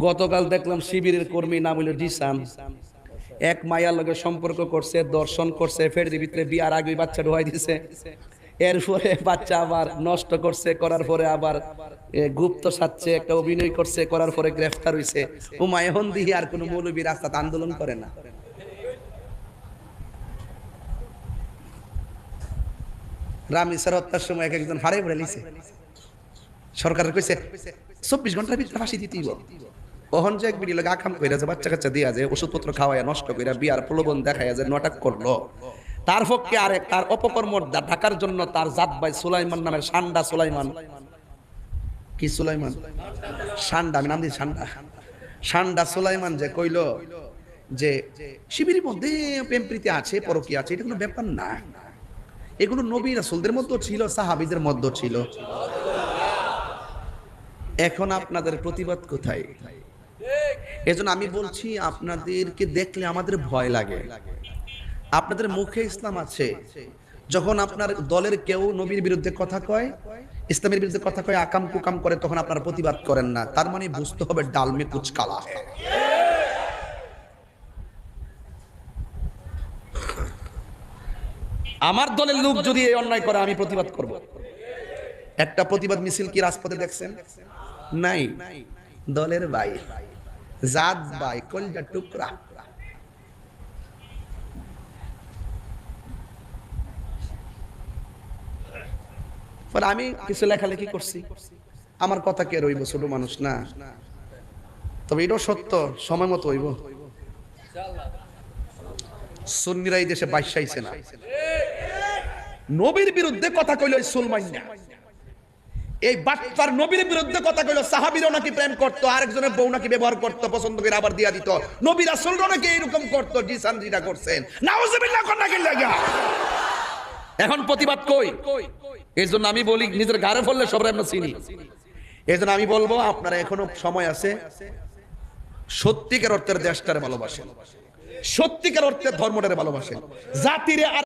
গতকাল দেখলাম শিবিরের কর্মী নাম হইল জিসান, এক মায়ার লগে সম্পর্ক করছে, দর্শন করছে, ফের ভিতরে বিয়ার আগে বাচ্চা ঢোয়াই দিছে। এরপরে বাচ্চা আবার নষ্ট করছে, করার পরে আবার গুপ্ত সাচ্ছে একটা অভিনয় করছে, করার পরে গ্রেফতার হইছে। ও মায়হন দিহি আর কোন মৌলবী রাস্তাতে আন্দোলন করে না। রামিসার হত্যার সময় এক একজন হারে পড়ে লিছে, সরকারের কইছে 24 ঘন্টার ভিতরে ফাঁসি দিতেই। ওহন যে এক বিড়ি লাগে আকাম কইরা যে বাচ্চা কাচ্চা দিয়া যায়, ওষুধপত্র খাওয়াইয়া নষ্ট কইরা বিয়ার প্রলোভন দেখাইয়া যে নাটক করলো, তার পক্ষে আরেক তার অপকর্ম ঢাকার জন্য তার জাত ভাই সুলাইমান নামের সান্ডা সুলাইমান, কি সুলাইমান সান্ডা, আমি নাম দিই সান্ডা, সান্ডা সুলাইমান যে কইল যে শিবিরের মধ্যে প্রেম প্রীতি আছে, পরকীয়া আছে, এটা কোনো ব্যাপার না। এগুলো নবী রাসূলদের মধ্যে ছিল, সাহাবীদের মধ্যে ছিল। এখন আপনাদের প্রতিবাদ কোথায়? এজন্য আমি বলছি, আপনাদেরকে দেখলে আমাদের ভয় লাগে। আপনাদের মুখে ইসলাম আছে, যখন আপনার দলের কেউ নবীর বিরুদ্ধে কথা কয়, ইসলামের বিরুদ্ধে কথা কয়, আকাম কুকাম করে, তখন আপনারা প্রতিবাদ করেন না। তার মানে বুঝতে হবে ডাল মে কুছ কালা है। আমার দলের লোক যদি এই অন্যায় করে, আমি প্রতিবাদ করব। একটা প্রতিবাদ মিছিল কি রাজপথে দেখছেন? নাই। দলের ভাই, জাত ভাই, কলজা টুকরা। আমি কিছু লেখালেখি করছি, আমার কথা কে রইব, ছোট মানুষ না। তবে এটাও সত্য, সময় মতো হইব। সুন্নিরা এই দেশে বাইশাইছে না, নবীর বিরুদ্ধে কথা কইল সুলমাইন না, এই বাটপার নবীর বিরুদ্ধে কথা কইল সাহাবীরাও নাকি প্রেম করত, আরেকজনের বউ নাকি ব্যবহার করত, পছন্দ করে আবার দিয়া দিত, নবী রাসূলরাও নাকি এরকম করত। জিসান যেটা করছেন, নাউজুবিল্লাহ কোন নাকি লাগা। এখন প্রতিবাদ কই? এজন্য আমি বলি, নিজের গারে ফললে সবাই আমরা চিনি। এজন্য আমি বলবো, আপনারা এখনো সময় আছে, সত্যিকার অর্থের দেশটারে ভালোবাসেন, সত্যিকার অর্থের ধর্মটারে ভালোবাসেন, জাতিরে